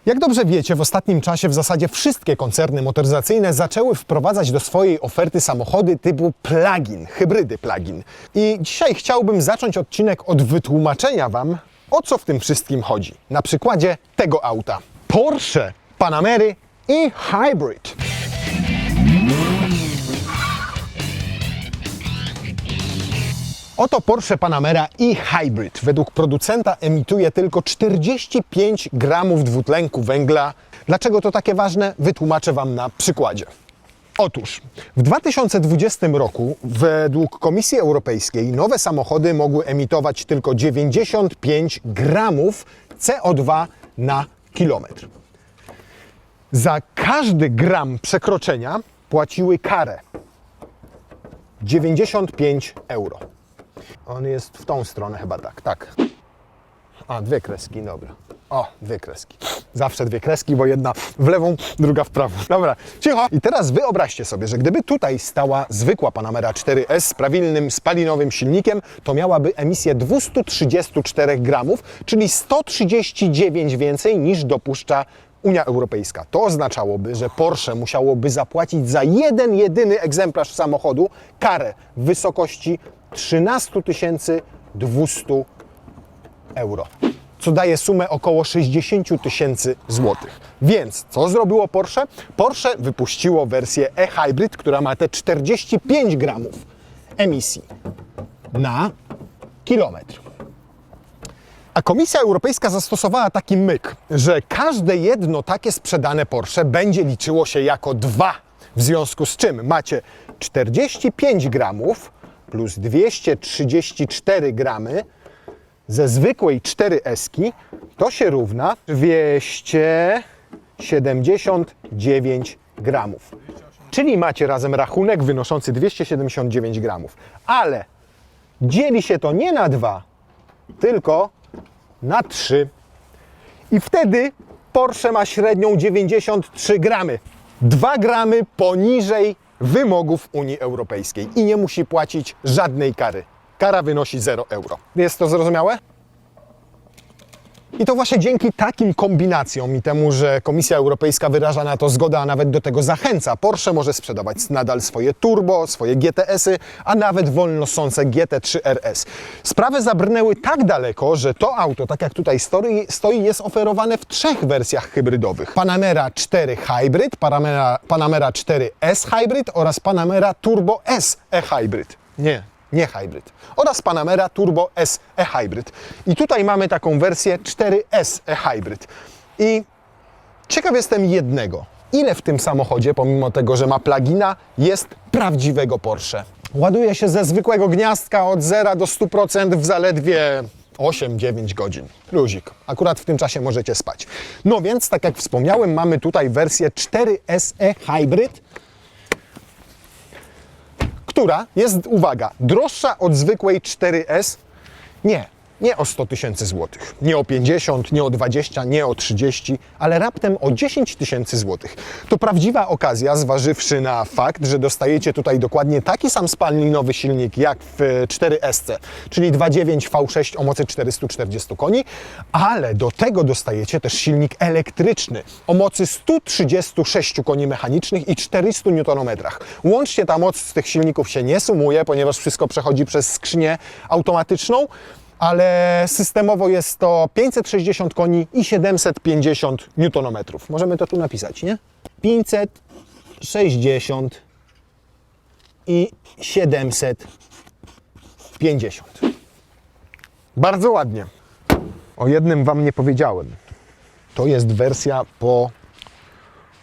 Jak dobrze wiecie, w ostatnim czasie w zasadzie wszystkie koncerny motoryzacyjne zaczęły wprowadzać do swojej oferty samochody typu plug-in, hybrydy plug-in. I dzisiaj chciałbym zacząć odcinek od wytłumaczenia Wam, o co w tym wszystkim chodzi. Na przykładzie tego auta. Porsche Panamery e-Hybrid. Oto Porsche Panamera e-Hybrid. Według producenta emituje tylko 45 gramów dwutlenku węgla. Dlaczego to takie ważne? Wytłumaczę Wam na przykładzie. Otóż w 2020 roku według Komisji Europejskiej nowe samochody mogły emitować tylko 95 gramów CO2 na kilometr. Za każdy gram przekroczenia płaciły karę 95 euro. On jest w tą stronę chyba, tak. A, dwie kreski, dobra. O, dwie kreski. Zawsze dwie kreski, bo jedna w lewą, druga w prawą. Dobra, cicho. I teraz wyobraźcie sobie, że gdyby tutaj stała zwykła Panamera 4S z prawilnym spalinowym silnikiem, to miałaby emisję 234 gramów, czyli 139 więcej niż dopuszcza Unia Europejska. To oznaczałoby, że Porsche musiałoby zapłacić za jeden jedyny egzemplarz samochodu karę w wysokości 13 200 euro, co daje sumę około 60 000 złotych. Więc co zrobiło Porsche? Porsche wypuściło wersję e-Hybrid, która ma te 45 gramów emisji na kilometr. A Komisja Europejska zastosowała taki myk, że każde jedno takie sprzedane Porsche będzie liczyło się jako dwa. W związku z czym macie 45 gramów plus 234 gramy ze zwykłej 4S-ki, to się równa 279 gramów. Czyli macie razem rachunek wynoszący 279 gramów. Ale dzieli się to nie na 2, tylko na 3. I wtedy Porsche ma średnią 93 gramy. 2 gramy poniżej wymogów Unii Europejskiej i nie musi płacić żadnej kary. Kara wynosi 0 euro. Jest to zrozumiałe? I to właśnie dzięki takim kombinacjom i temu, że Komisja Europejska wyraża na to zgodę, a nawet do tego zachęca, Porsche może sprzedawać nadal swoje turbo, swoje GTS-y, a nawet wolnosące GT3 RS. Sprawy zabrnęły tak daleko, że to auto, tak jak tutaj stoi, jest oferowane w 3 wersjach hybrydowych. Panamera 4 Hybrid, Panamera 4S Hybrid oraz Panamera Turbo S e-Hybrid. Nie Hybrid. Oraz Panamera Turbo S e-Hybrid. I tutaj mamy taką wersję 4S e-Hybrid. I ciekaw jestem jednego. Ile w tym samochodzie, pomimo tego, że ma plugina, jest prawdziwego Porsche? Ładuje się ze zwykłego gniazdka od 0 do 100% w zaledwie 8-9 godzin. Luzik. Akurat w tym czasie możecie spać. No więc, tak jak wspomniałem, mamy tutaj wersję 4S e-Hybrid, która jest, uwaga, droższa od zwykłej 4S. Nie o 100 000 złotych, nie o 50, nie o 20, nie o 30, ale raptem o 10 000 złotych. To prawdziwa okazja, zważywszy na fakt, że dostajecie tutaj dokładnie taki sam spalinowy silnik jak w 4S, czyli 2.9 V6 o mocy 440 koni, ale do tego dostajecie też silnik elektryczny o mocy 136 koni mechanicznych i 400 Nm. Łącznie ta moc z tych silników się nie sumuje, ponieważ wszystko przechodzi przez skrzynię automatyczną, ale systemowo jest to 560 koni i 750 Nm. Możemy to tu napisać, nie? 560 i 750. Bardzo ładnie. O jednym Wam nie powiedziałem. To jest wersja po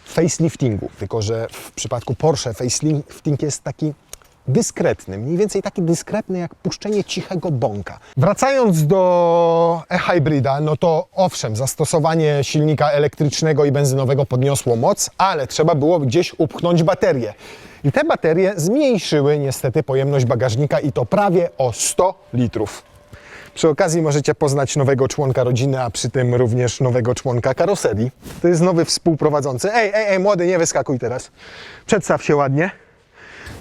faceliftingu, tylko że w przypadku Porsche facelifting jest taki dyskretny, mniej więcej taki dyskretny jak puszczenie cichego bąka. Wracając do e-Hybrida, no to owszem, zastosowanie silnika elektrycznego i benzynowego podniosło moc, ale trzeba było gdzieś upchnąć baterię. I te baterie zmniejszyły niestety pojemność bagażnika i to prawie o 100 litrów. Przy okazji możecie poznać nowego członka rodziny, a przy tym również nowego członka karoserii. To jest nowy współprowadzący. Ej, młody, nie wyskakuj teraz. Przedstaw się ładnie.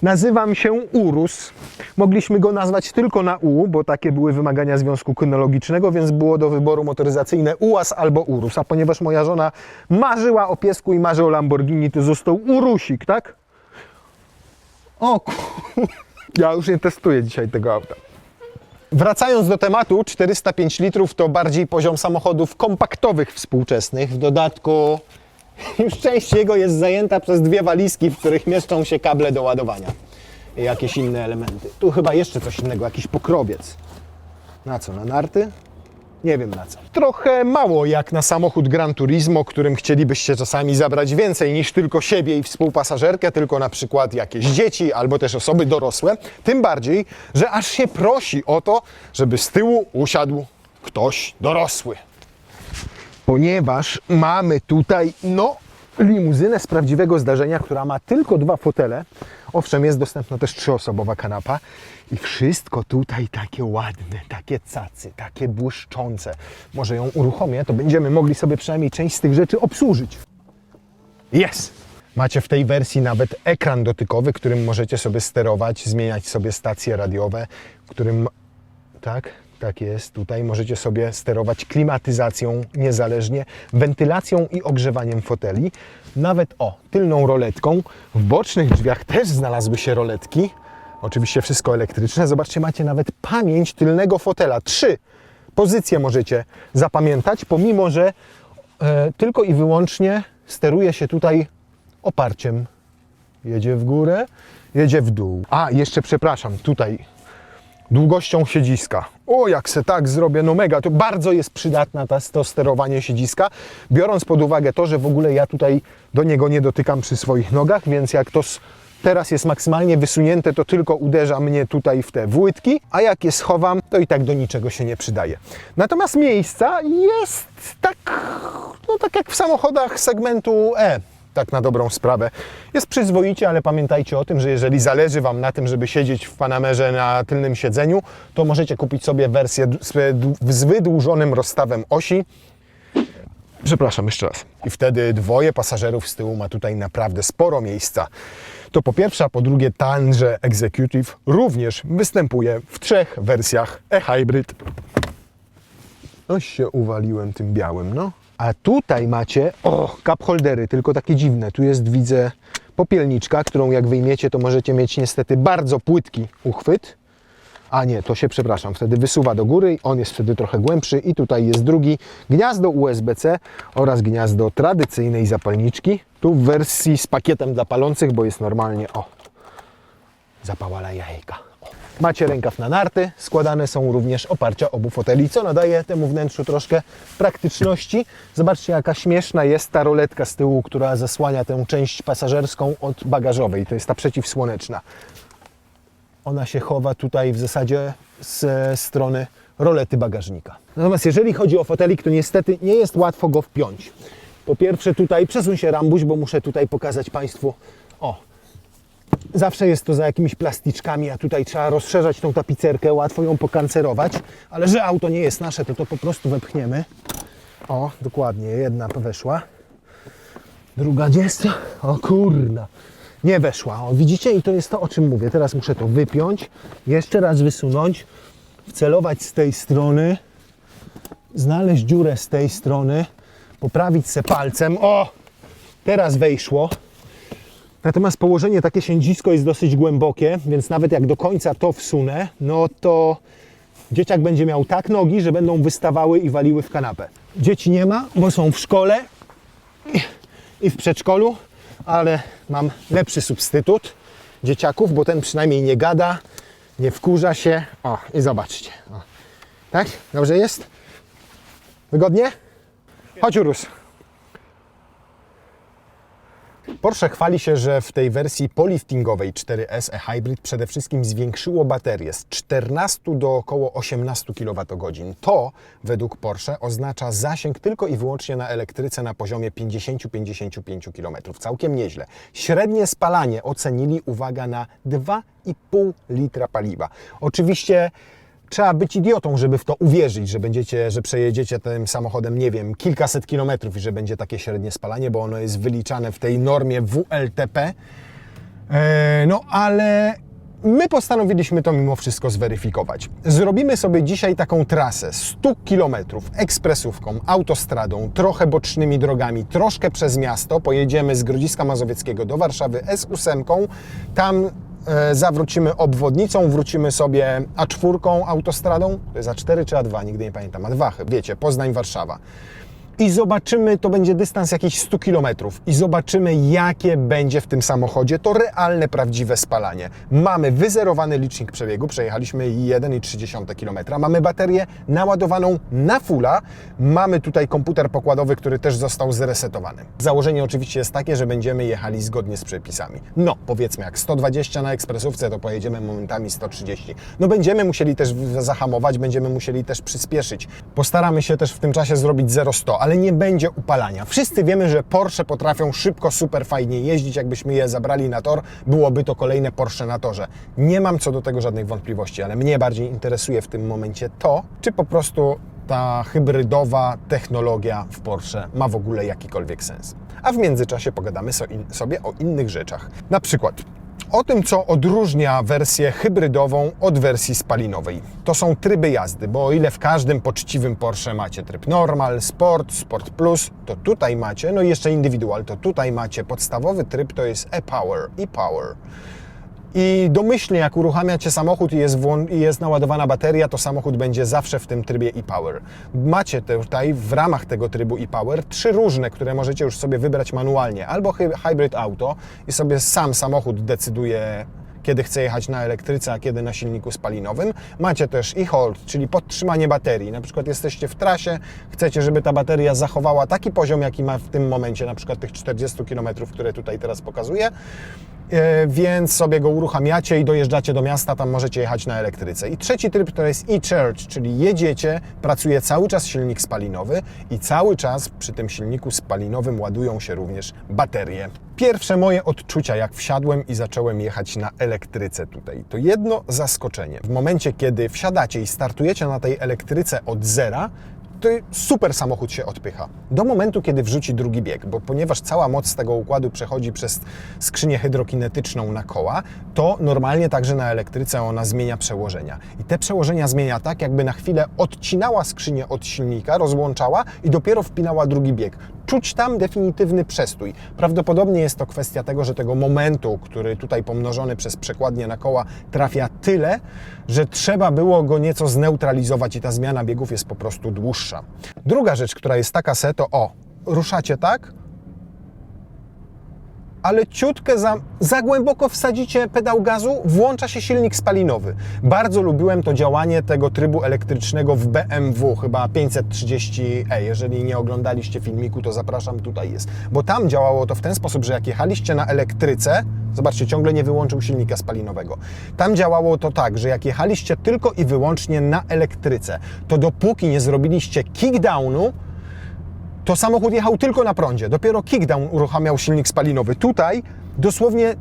Nazywam się Urus. Mogliśmy go nazwać tylko na U, bo takie były wymagania Związku Kynologicznego, więc było do wyboru motoryzacyjne UAZ albo Urus. A ponieważ moja żona marzyła o piesku i marzy o Lamborghini, to został Urusik, tak? O ja już nie testuję dzisiaj tego auta. Wracając do tematu, 405 litrów to bardziej poziom samochodów kompaktowych współczesnych. W dodatku już część jego jest zajęta przez dwie walizki, w których mieszczą się kable do ładowania i jakieś inne elementy. Tu chyba jeszcze coś innego, jakiś pokrowiec. Na co, na narty? Nie wiem na co. Trochę mało jak na samochód Gran Turismo, którym chcielibyście czasami zabrać więcej niż tylko siebie i współpasażerkę, tylko na przykład jakieś dzieci albo też osoby dorosłe. Tym bardziej, że aż się prosi o to, żeby z tyłu usiadł ktoś dorosły. Ponieważ mamy tutaj, limuzynę z prawdziwego zdarzenia, która ma tylko dwa fotele. Owszem, jest dostępna też trzyosobowa kanapa i wszystko tutaj takie ładne, takie cacy, takie błyszczące. Może ją uruchomię, to będziemy mogli sobie przynajmniej część z tych rzeczy obsłużyć. Jest! Macie w tej wersji nawet ekran dotykowy, którym możecie sobie sterować, zmieniać sobie stacje radiowe, którym... Tak jest, tutaj możecie sobie sterować klimatyzacją niezależnie, wentylacją i ogrzewaniem foteli. Nawet tylną roletką. W bocznych drzwiach też znalazły się roletki. Oczywiście wszystko elektryczne. Zobaczcie, macie nawet pamięć tylnego fotela. 3 pozycje możecie zapamiętać, pomimo że tylko i wyłącznie steruje się tutaj oparciem. Jedzie w górę, jedzie w dół. A, jeszcze przepraszam, tutaj długością siedziska. O, jak se tak zrobię, no mega, to bardzo jest przydatne to sterowanie siedziska, biorąc pod uwagę to, że w ogóle ja tutaj do niego nie dotykam przy swoich nogach, więc jak to teraz jest maksymalnie wysunięte, to tylko uderza mnie tutaj w te włytki, a jak je schowam, to i tak do niczego się nie przydaje. Natomiast miejsca jest tak jak w samochodach segmentu E. Tak na dobrą sprawę. Jest przyzwoicie, ale pamiętajcie o tym, że jeżeli zależy Wam na tym, żeby siedzieć w Panamerze na tylnym siedzeniu, to możecie kupić sobie wersję z wydłużonym rozstawem osi. Przepraszam, jeszcze raz. I wtedy dwoje pasażerów z tyłu ma tutaj naprawdę sporo miejsca. To po pierwsze, a po drugie Tange Executive również występuje w 3 wersjach e-hybrid. Oś się uwaliłem tym białym, no. A tutaj macie, cup holdery, tylko takie dziwne. Tu jest, widzę, popielniczka, którą jak wyjmiecie, to możecie mieć niestety bardzo płytki uchwyt. A nie, to się, przepraszam, wtedy wysuwa do góry, on jest wtedy trochę głębszy i tutaj jest drugi gniazdo USB-C oraz gniazdo tradycyjnej zapalniczki. Tu w wersji z pakietem dla palących, bo jest normalnie, zapałala jajka. Macie rękaw na narty, składane są również oparcia obu foteli, co nadaje temu wnętrzu troszkę praktyczności. Zobaczcie, jaka śmieszna jest ta roletka z tyłu, która zasłania tę część pasażerską od bagażowej. To jest ta przeciwsłoneczna. Ona się chowa tutaj w zasadzie z strony rolety bagażnika. Natomiast jeżeli chodzi o fotelik, to niestety nie jest łatwo go wpiąć. Po pierwsze tutaj, przesuń się Rambuś, bo muszę tutaj pokazać Państwu, zawsze jest to za jakimiś plasticzkami, a tutaj trzeba rozszerzać tą tapicerkę, łatwo ją pokancerować, ale że auto nie jest nasze, to po prostu wepchniemy. Dokładnie, jedna weszła. Druga jest, kurna, nie weszła. Widzicie? I to jest to, o czym mówię. Teraz muszę to wypiąć, jeszcze raz wysunąć, wcelować z tej strony, znaleźć dziurę z tej strony, poprawić se palcem. Teraz wejszło. Natomiast położenie takie siedzisko jest dosyć głębokie, więc nawet jak do końca to wsunę, no to dzieciak będzie miał tak nogi, że będą wystawały i waliły w kanapę. Dzieci nie ma, bo są w szkole i w przedszkolu, ale mam lepszy substytut dzieciaków, bo ten przynajmniej nie gada, nie wkurza się. I zobaczcie. Tak? Dobrze jest? Wygodnie? Chodź, Urus. Porsche chwali się, że w tej wersji poliftingowej 4S e-Hybrid przede wszystkim zwiększyło baterię z 14 do około 18 kWh. To według Porsche oznacza zasięg tylko i wyłącznie na elektryce na poziomie 50-55 km. Całkiem nieźle. Średnie spalanie ocenili, uwaga, na 2,5 litra paliwa. Oczywiście trzeba być idiotą, żeby w to uwierzyć, że przejedziecie tym samochodem, nie wiem, kilkaset kilometrów i że będzie takie średnie spalanie, bo ono jest wyliczane w tej normie WLTP. No ale my postanowiliśmy to mimo wszystko zweryfikować. Zrobimy sobie dzisiaj taką trasę 100 km ekspresówką, autostradą, trochę bocznymi drogami, troszkę przez miasto. Pojedziemy z Grodziska Mazowieckiego do Warszawy S8, tam zawrócimy obwodnicą, wrócimy sobie A4 autostradą, to jest A4 czy A2, nigdy nie pamiętam, A2, wiecie, Poznań-Warszawa. I zobaczymy, to będzie dystans jakichś 100 km i zobaczymy, jakie będzie w tym samochodzie to realne, prawdziwe spalanie. Mamy wyzerowany licznik przebiegu, przejechaliśmy 1,3 km, mamy baterię naładowaną na fulla, mamy tutaj komputer pokładowy, który też został zresetowany. Założenie oczywiście jest takie, że będziemy jechali zgodnie z przepisami. No, powiedzmy, jak 120 na ekspresówce, to pojedziemy momentami 130. No będziemy musieli też zahamować, będziemy musieli też przyspieszyć. Postaramy się też w tym czasie zrobić 0-100, ale nie będzie upalania. Wszyscy wiemy, że Porsche potrafią szybko, super fajnie jeździć. Jakbyśmy je zabrali na tor, byłoby to kolejne Porsche na torze. Nie mam co do tego żadnych wątpliwości, ale mnie bardziej interesuje w tym momencie to, czy po prostu ta hybrydowa technologia w Porsche ma w ogóle jakikolwiek sens. A w międzyczasie pogadamy sobie o innych rzeczach. Na przykład o tym, co odróżnia wersję hybrydową od wersji spalinowej. To są tryby jazdy, bo o ile w każdym poczciwym Porsche macie tryb Normal, Sport, Sport Plus, to tutaj macie, no i jeszcze Individual, to tutaj macie podstawowy tryb, to jest e-Power. I domyślnie, jak uruchamiacie samochód i jest naładowana bateria, to samochód będzie zawsze w tym trybie e-Power. Macie tutaj w ramach tego trybu e-Power 3 różne, które możecie już sobie wybrać manualnie. Albo Hybrid Auto i sobie sam samochód decyduje, kiedy chce jechać na elektryce, a kiedy na silniku spalinowym. Macie też e-Hold, czyli podtrzymanie baterii. Na przykład jesteście w trasie, chcecie, żeby ta bateria zachowała taki poziom, jaki ma w tym momencie, na przykład tych 40 km, które tutaj teraz pokazuję, więc sobie go uruchamiacie i dojeżdżacie do miasta, tam możecie jechać na elektryce. I trzeci tryb to jest e-Charge, czyli jedziecie, pracuje cały czas silnik spalinowy i cały czas przy tym silniku spalinowym ładują się również baterie. Pierwsze moje odczucia, jak wsiadłem i zacząłem jechać na elektryce tutaj, to jedno zaskoczenie. W momencie, kiedy wsiadacie i startujecie na tej elektryce od zera, to super samochód się odpycha. Do momentu, kiedy wrzuci drugi bieg, bo ponieważ cała moc tego układu przechodzi przez skrzynię hydrokinetyczną na koła, to normalnie także na elektryce ona zmienia przełożenia. I te przełożenia zmienia tak, jakby na chwilę odcinała skrzynię od silnika, rozłączała i dopiero wpinała drugi bieg. Czuć tam definitywny przestój. Prawdopodobnie jest to kwestia tego, że tego momentu, który tutaj pomnożony przez przekładnię na koła trafia tyle, że trzeba było go nieco zneutralizować i ta zmiana biegów jest po prostu dłuższa. Druga rzecz, która jest taka to ruszacie tak, ale ciutkę za głęboko wsadzicie pedał gazu, włącza się silnik spalinowy. Bardzo lubiłem to działanie tego trybu elektrycznego w BMW, chyba 530e. Jeżeli nie oglądaliście filmiku, to zapraszam, tutaj jest. Bo tam działało to w ten sposób, że jak jechaliście na elektryce, zobaczcie, ciągle nie wyłączył silnika spalinowego. Tam działało to tak, że jak jechaliście tylko i wyłącznie na elektryce, to dopóki nie zrobiliście kickdownu, to samochód jechał tylko na prądzie. Dopiero kickdown uruchamiał silnik spalinowy. Tutaj dosłownie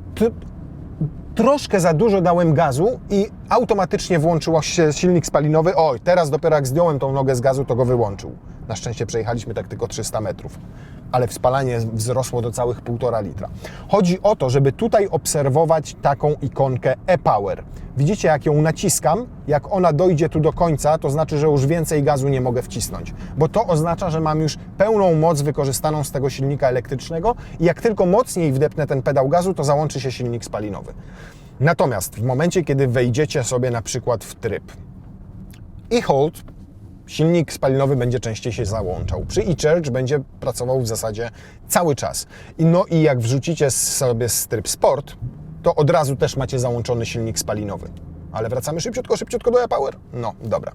troszkę za dużo dałem gazu i automatycznie włączył się silnik spalinowy. Oj, teraz dopiero jak zdjąłem tą nogę z gazu, to go wyłączył. Na szczęście przejechaliśmy tak tylko 300 metrów, ale spalanie wzrosło do całych 1,5 litra. Chodzi o to, żeby tutaj obserwować taką ikonkę e-Power. Widzicie, jak ją naciskam, jak ona dojdzie tu do końca, to znaczy, że już więcej gazu nie mogę wcisnąć, bo to oznacza, że mam już pełną moc wykorzystaną z tego silnika elektrycznego i jak tylko mocniej wdepnę ten pedał gazu, to załączy się silnik spalinowy. Natomiast w momencie, kiedy wejdziecie sobie na przykład w tryb e-Hold, silnik spalinowy będzie częściej się załączał. Przy e-Charge będzie pracował w zasadzie cały czas. No i jak wrzucicie sobie tryb Sport, to od razu też macie załączony silnik spalinowy. Ale wracamy szybciutko do e-Power? No, dobra.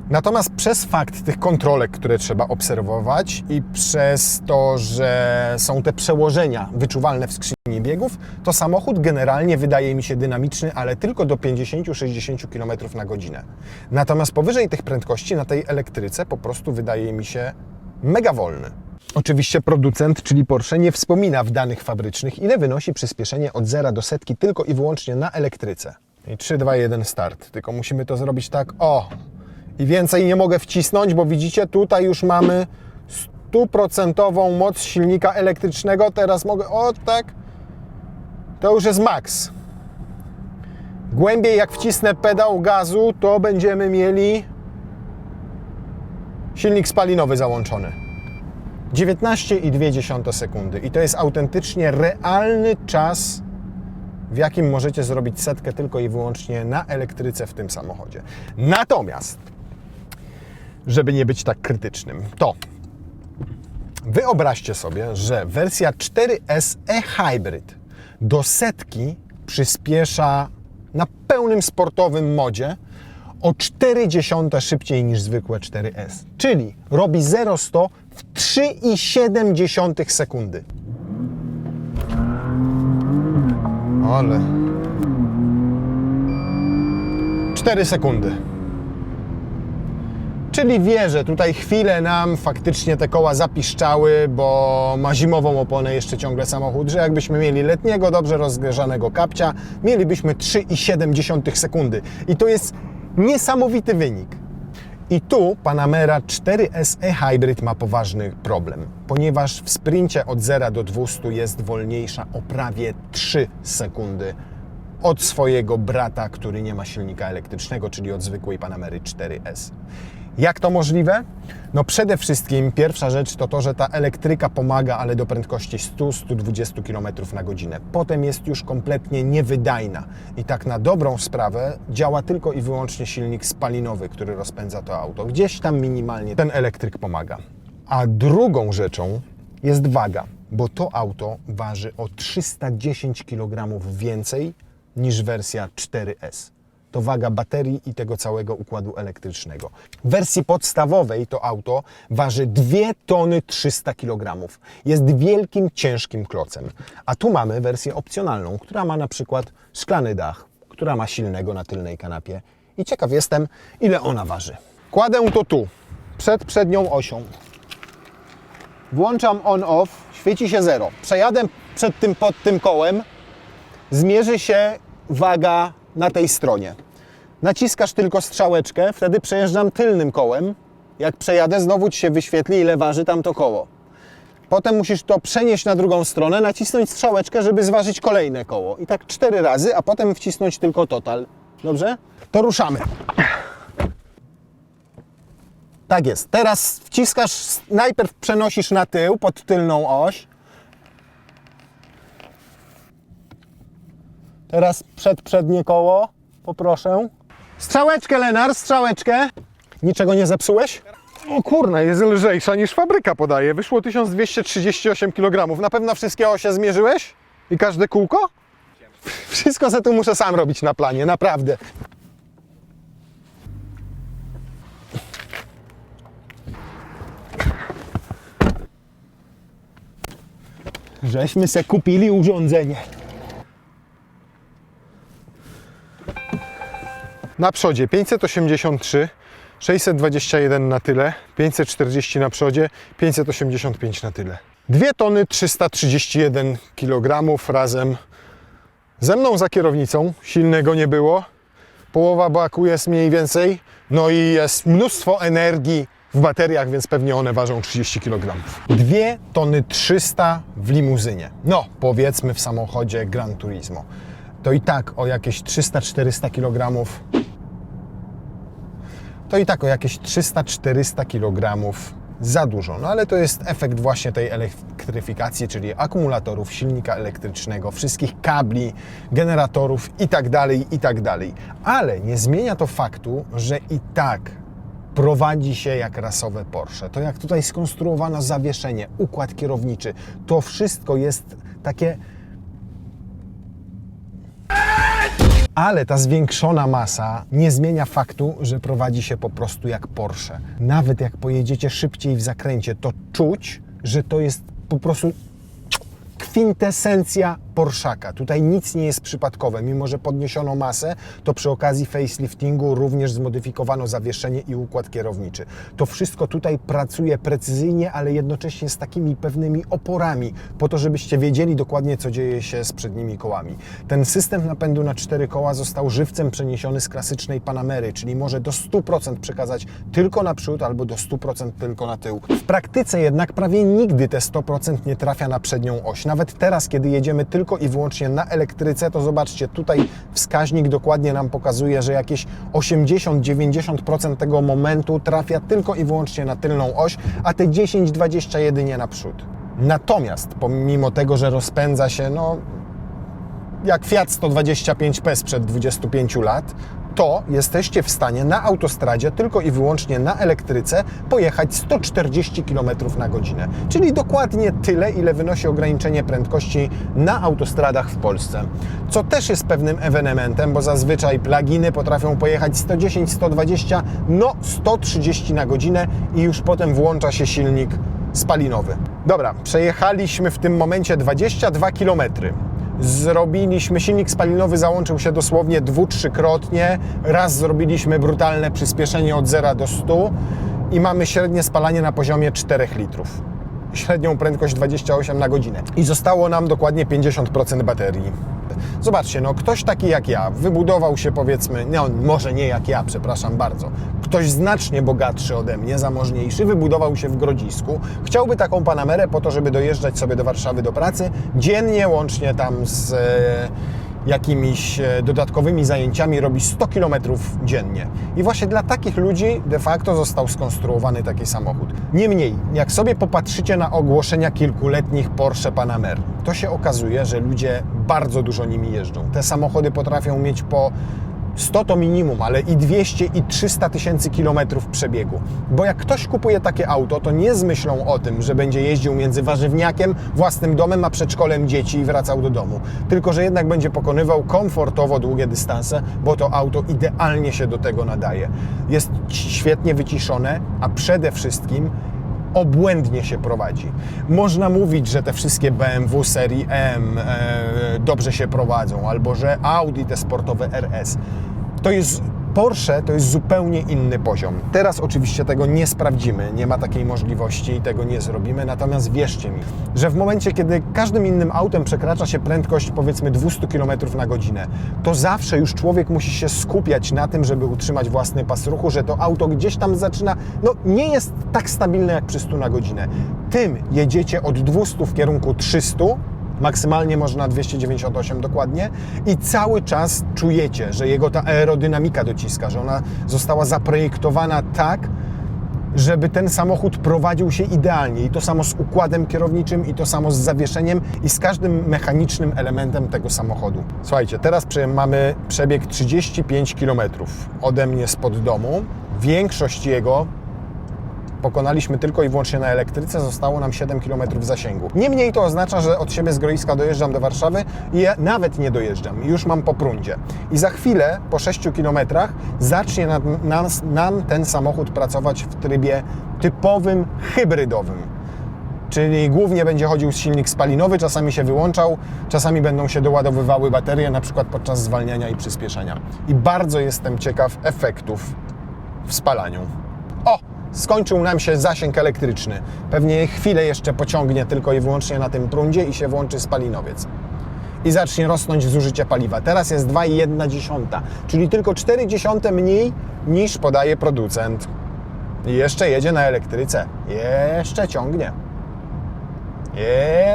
Natomiast przez fakt tych kontrolek, które trzeba obserwować i przez to, że są te przełożenia wyczuwalne w skrzyni biegów, to samochód generalnie wydaje mi się dynamiczny, ale tylko do 50-60 km na godzinę. Natomiast powyżej tych prędkości na tej elektryce po prostu wydaje mi się mega wolny. Oczywiście producent, czyli Porsche, nie wspomina w danych fabrycznych, ile wynosi przyspieszenie od 0 do setki tylko i wyłącznie na elektryce. I 3, 2, 1 start. Tylko musimy to zrobić tak, i więcej nie mogę wcisnąć, bo widzicie, tutaj już mamy 100% moc silnika elektrycznego. Teraz mogę, tak. To już jest maks. Głębiej jak wcisnę pedał gazu, to będziemy mieli silnik spalinowy załączony. 19,2 sekundy. I to jest autentycznie realny czas, w jakim możecie zrobić setkę tylko i wyłącznie na elektryce w tym samochodzie. Natomiast, żeby nie być tak krytycznym, to wyobraźcie sobie, że wersja 4S e-Hybrid do setki przyspiesza na pełnym sportowym modzie o 0,4 szybciej niż zwykłe 4S. Czyli robi 0-100 w 3,7 sekundy. Ale... 4 sekundy. Czyli wie, że tutaj chwilę nam faktycznie te koła zapiszczały, bo ma zimową oponę jeszcze ciągle samochód, że jakbyśmy mieli letniego, dobrze rozgrzanego kapcia, mielibyśmy 3,7 sekundy. I to jest niesamowity wynik. I tu Panamera 4S e-Hybrid ma poważny problem, ponieważ w sprincie od 0 do 200 jest wolniejsza o prawie 3 sekundy od swojego brata, który nie ma silnika elektrycznego, czyli od zwykłej Panamery 4S. Jak to możliwe? No przede wszystkim pierwsza rzecz to to, że ta elektryka pomaga, ale do prędkości 100-120 km na godzinę. Potem jest już kompletnie niewydajna i tak na dobrą sprawę działa tylko i wyłącznie silnik spalinowy, który rozpędza to auto. Gdzieś tam minimalnie ten elektryk pomaga. A drugą rzeczą jest waga, bo to auto waży o 310 kg więcej niż wersja 4S. To waga baterii i tego całego układu elektrycznego. W wersji podstawowej to auto waży 2 tony 300 kg. Jest wielkim, ciężkim klocem. A tu mamy wersję opcjonalną, która ma na przykład szklany dach, która ma silnego na tylnej kanapie. I ciekaw jestem, ile ona waży. Kładę to tu, przed przednią osią. Włączam on-off, świeci się 0. Przejadę pod tym kołem, zmierzy się waga na tej stronie. Naciskasz tylko strzałeczkę, wtedy przejeżdżam tylnym kołem. Jak przejadę, znowu Ci się wyświetli, ile waży tamto koło. Potem musisz to przenieść na drugą stronę, nacisnąć strzałeczkę, żeby zważyć kolejne koło. I tak 4 razy, a potem wcisnąć tylko total. Dobrze? To ruszamy. Tak jest. Teraz wciskasz, najpierw przenosisz na tył, pod tylną oś. Teraz przednie koło, poproszę. Strzałeczkę, Lenar, strzałeczkę. Niczego nie zepsułeś? O kurna, jest lżejsza niż fabryka podaje. Wyszło 1238 kg. Na pewno wszystkie osie zmierzyłeś? I każde kółko? Wszystko se tu muszę sam robić na planie, naprawdę. Żeśmy se kupili urządzenie. Na przodzie 583, 621 na tyle, 540 na przodzie, 585 na tyle. 2 tony 331 kg razem ze mną za kierownicą, silnego nie było, połowa baku jest mniej więcej, no i jest mnóstwo energii w bateriach, więc pewnie one ważą 30 kg. 2 tony 300 w limuzynie, no powiedzmy w samochodzie Gran Turismo. To i tak o jakieś 300-400 kg. To i tak o jakieś 300-400 kg za dużo. No ale to jest efekt właśnie tej elektryfikacji, czyli akumulatorów, silnika elektrycznego, wszystkich kabli, generatorów itd., itd. Ale nie zmienia to faktu, że i tak prowadzi się jak rasowe Porsche. To jak tutaj skonstruowano zawieszenie, układ kierowniczy, to wszystko jest takie... Ale ta zwiększona masa nie zmienia faktu, że prowadzi się po prostu jak Porsche. Nawet jak pojedziecie szybciej w zakręcie, to czuć, że to jest po prostu kwintesencja Porszaka. Tutaj nic nie jest przypadkowe. Mimo że podniesiono masę, to przy okazji faceliftingu również zmodyfikowano zawieszenie i układ kierowniczy. To wszystko tutaj pracuje precyzyjnie, ale jednocześnie z takimi pewnymi oporami, po to, żebyście wiedzieli dokładnie, co dzieje się z przednimi kołami. Ten system napędu na 4 koła został żywcem przeniesiony z klasycznej Panamery, czyli może do 100% przekazać tylko naprzód albo do 100% tylko na tył. W praktyce jednak prawie nigdy te 100% nie trafia na przednią oś. Nawet teraz, kiedy jedziemy tylko tylko i wyłącznie na elektryce, to zobaczcie, tutaj wskaźnik dokładnie nam pokazuje, że jakieś 80-90% tego momentu trafia tylko i wyłącznie na tylną oś, a te 10-20 jedynie na przód. Natomiast pomimo tego, że rozpędza się jak Fiat 125P sprzed 25 lat, to jesteście w stanie na autostradzie tylko i wyłącznie na elektryce pojechać 140 km na godzinę. Czyli dokładnie tyle, ile wynosi ograniczenie prędkości na autostradach w Polsce. Co też jest pewnym ewenementem, bo zazwyczaj pluginy potrafią pojechać 110, 120, 130 na godzinę i już potem włącza się silnik spalinowy. Dobra, przejechaliśmy w tym momencie 22 km. Zrobiliśmy, silnik spalinowy załączył się dosłownie 2-3-krotnie. Raz zrobiliśmy brutalne przyspieszenie od 0 do 100 i mamy średnie spalanie na poziomie 4 litrów. Średnią prędkość 28 na godzinę. I zostało nam dokładnie 50% baterii. Zobaczcie, ktoś taki jak ja, wybudował się powiedzmy, może nie jak ja, przepraszam bardzo, ktoś znacznie bogatszy ode mnie, zamożniejszy, wybudował się w Grodzisku, chciałby taką Panamerę po to, żeby dojeżdżać sobie do Warszawy do pracy, dziennie, łącznie tam z jakimiś dodatkowymi zajęciami robi 100 km dziennie. I właśnie dla takich ludzi de facto został skonstruowany taki samochód. Niemniej, jak sobie popatrzycie na ogłoszenia kilkuletnich Porsche Panamera, to się okazuje, że ludzie bardzo dużo nimi jeżdżą. Te samochody potrafią mieć po 100 to minimum, ale i 200 i 300 tysięcy kilometrów przebiegu. Bo jak ktoś kupuje takie auto, to nie z myślą o tym, że będzie jeździł między warzywniakiem, własnym domem, a przedszkolem dzieci i wracał do domu. Tylko że jednak będzie pokonywał komfortowo długie dystanse, bo to auto idealnie się do tego nadaje. Jest świetnie wyciszone, a przede wszystkim obłędnie się prowadzi. Można mówić, że te wszystkie BMW serii M dobrze się prowadzą, albo że Audi, te sportowe RS. Porsche to jest zupełnie inny poziom. Teraz oczywiście tego nie sprawdzimy, nie ma takiej możliwości i tego nie zrobimy, natomiast wierzcie mi, że w momencie, kiedy każdym innym autem przekracza się prędkość powiedzmy 200 km na godzinę, to zawsze już człowiek musi się skupiać na tym, żeby utrzymać własny pas ruchu, że to auto gdzieś tam zaczyna, nie jest tak stabilne jak przy 100 na godzinę. Tym jedziecie od 200 w kierunku 300, maksymalnie można 298 dokładnie i cały czas czujecie, że jego ta aerodynamika dociska, że ona została zaprojektowana tak, żeby ten samochód prowadził się idealnie i to samo z układem kierowniczym, i to samo z zawieszeniem i z każdym mechanicznym elementem tego samochodu. Słuchajcie, teraz mamy przebieg 35 km ode mnie spod domu. Większość jego pokonaliśmy tylko i wyłącznie na elektryce, zostało nam 7 km zasięgu. Niemniej to oznacza, że od siebie z Grodziska dojeżdżam do Warszawy i ja nawet nie dojeżdżam, już mam po prądzie. I za chwilę, po 6 km, zacznie nam ten samochód pracować w trybie typowym hybrydowym. Czyli głównie będzie chodził silnik spalinowy, czasami się wyłączał, czasami będą się doładowywały baterie, na przykład podczas zwalniania i przyspieszania. I bardzo jestem ciekaw efektów w spalaniu. Skończył nam się zasięg elektryczny. Pewnie chwilę jeszcze pociągnie tylko i wyłącznie na tym prądzie i się włączy spalinowiec. I zacznie rosnąć zużycie paliwa. Teraz jest 2,1, czyli tylko 0,4 mniej niż podaje producent. I jeszcze jedzie na elektryce. Jeszcze ciągnie.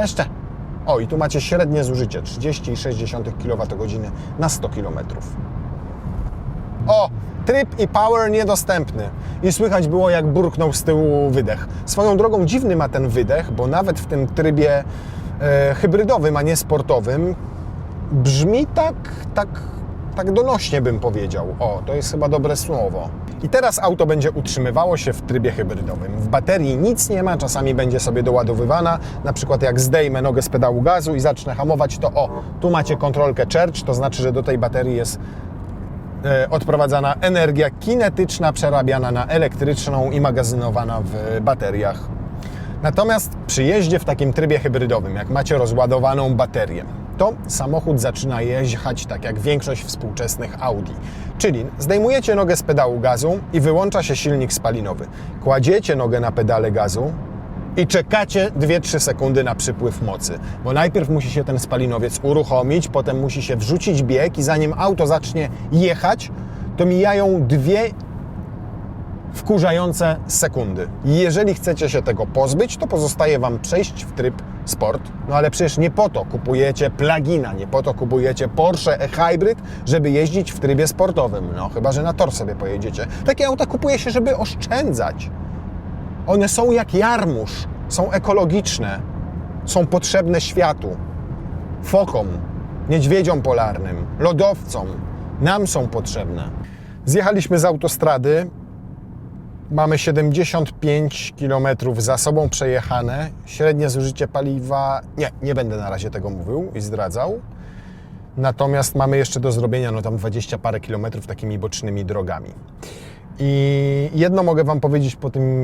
Jeszcze. I tu macie średnie zużycie 30,6 kWh na 100 km. Tryb i power niedostępny. I słychać było, jak burknął z tyłu wydech. Swoją drogą dziwny ma ten wydech, bo nawet w tym trybie hybrydowym, a nie sportowym, brzmi tak donośnie, bym powiedział. To jest chyba dobre słowo. I teraz auto będzie utrzymywało się w trybie hybrydowym. W baterii nic nie ma, czasami będzie sobie doładowywana. Na przykład jak zdejmę nogę z pedału gazu i zacznę hamować, to tu macie kontrolkę Church, to znaczy, że do tej baterii jest odprowadzana energia kinetyczna, przerabiana na elektryczną i magazynowana w bateriach. Natomiast przy jeździe w takim trybie hybrydowym, jak macie rozładowaną baterię, to samochód zaczyna jechać tak jak większość współczesnych Audi. Czyli zdejmujecie nogę z pedału gazu i wyłącza się silnik spalinowy. Kładziecie nogę na pedale gazu i czekacie 2-3 sekundy na przypływ mocy, bo najpierw musi się ten spalinowiec uruchomić, potem musi się wrzucić bieg i zanim auto zacznie jechać, to mijają 2 wkurzające sekundy. Jeżeli chcecie się tego pozbyć, to pozostaje Wam przejść w tryb sport, no ale przecież nie po to kupujecie plugina, nie po to kupujecie Porsche e-Hybrid, żeby jeździć w trybie sportowym, no chyba że na tor sobie pojedziecie. Takie auta kupuje się, żeby oszczędzać. One są jak jarmuż, są ekologiczne, są potrzebne światu, fokom, niedźwiedziom polarnym, lodowcom, nam są potrzebne. Zjechaliśmy z autostrady, mamy 75 km za sobą przejechane, średnie zużycie paliwa, nie będę na razie tego mówił i zdradzał, natomiast mamy jeszcze do zrobienia, no tam 20 parę kilometrów takimi bocznymi drogami. I jedno mogę Wam powiedzieć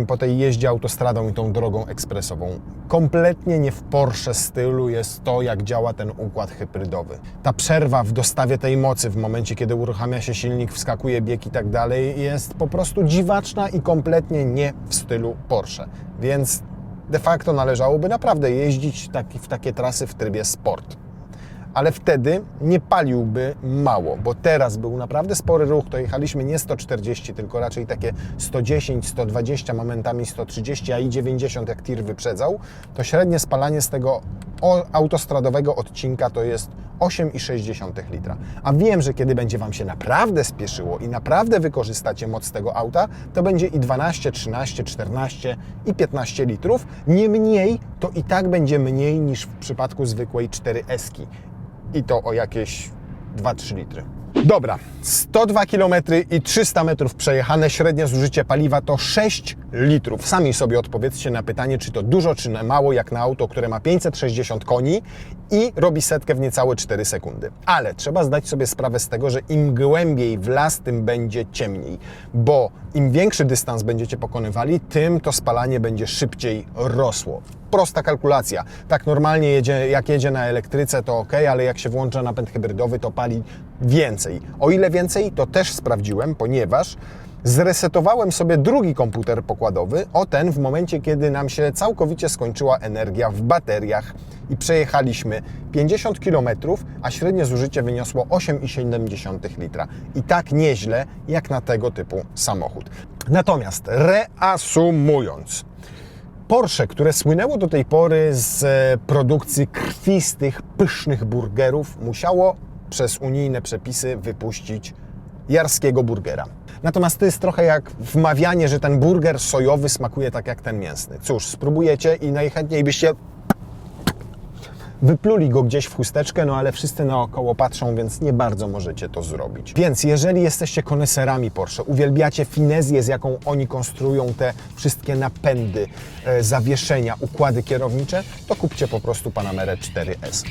po tej jeździe autostradą i tą drogą ekspresową. Kompletnie nie w Porsche stylu jest to, jak działa ten układ hybrydowy. Ta przerwa w dostawie tej mocy w momencie, kiedy uruchamia się silnik, wskakuje bieg i tak dalej, jest po prostu dziwaczna i kompletnie nie w stylu Porsche. Więc de facto należałoby naprawdę jeździć w takie trasy w trybie sport. Ale wtedy nie paliłby mało, bo teraz był naprawdę spory ruch, to jechaliśmy nie 140, tylko raczej takie 110, 120, momentami 130, a i 90 jak tir wyprzedzał, to średnie spalanie z tego autostradowego odcinka to jest 8,6 litra. A wiem, że kiedy będzie Wam się naprawdę spieszyło i naprawdę wykorzystacie moc tego auta, to będzie i 12, 13, 14 i 15 litrów. Niemniej to i tak będzie mniej niż w przypadku zwykłej 4S-ki. I to o jakieś 2-3 litry. Dobra, 102 km i 300 metrów przejechane, średnie zużycie paliwa to 6 litrów. Sami sobie odpowiedzcie na pytanie, czy to dużo, czy mało, jak na auto, które ma 560 koni i robi setkę w niecałe 4 sekundy. Ale trzeba zdać sobie sprawę z tego, że im głębiej w las, tym będzie ciemniej, bo im większy dystans będziecie pokonywali, tym to spalanie będzie szybciej rosło. Prosta kalkulacja. Tak normalnie jak jedzie na elektryce, to ok, ale jak się włącza napęd hybrydowy, to pali więcej. O ile więcej, to też sprawdziłem, ponieważ zresetowałem sobie drugi komputer pokładowy, ten w momencie, kiedy nam się całkowicie skończyła energia w bateriach i przejechaliśmy 50 km, a średnie zużycie wyniosło 8,7 litra. I tak nieźle, jak na tego typu samochód. Natomiast reasumując, Porsche, które słynęło do tej pory z produkcji krwistych, pysznych burgerów, musiało przez unijne przepisy wypuścić jarskiego burgera. Natomiast to jest trochę jak wmawianie, że ten burger sojowy smakuje tak jak ten mięsny. Cóż, spróbujecie i najchętniej byście wypluli go gdzieś w chusteczkę, no ale wszyscy naokoło patrzą, więc nie bardzo możecie to zrobić. Więc jeżeli jesteście koneserami Porsche, uwielbiacie finezję, z jaką oni konstruują te wszystkie napędy, zawieszenia, układy kierownicze, to kupcie po prostu Panamerę 4S.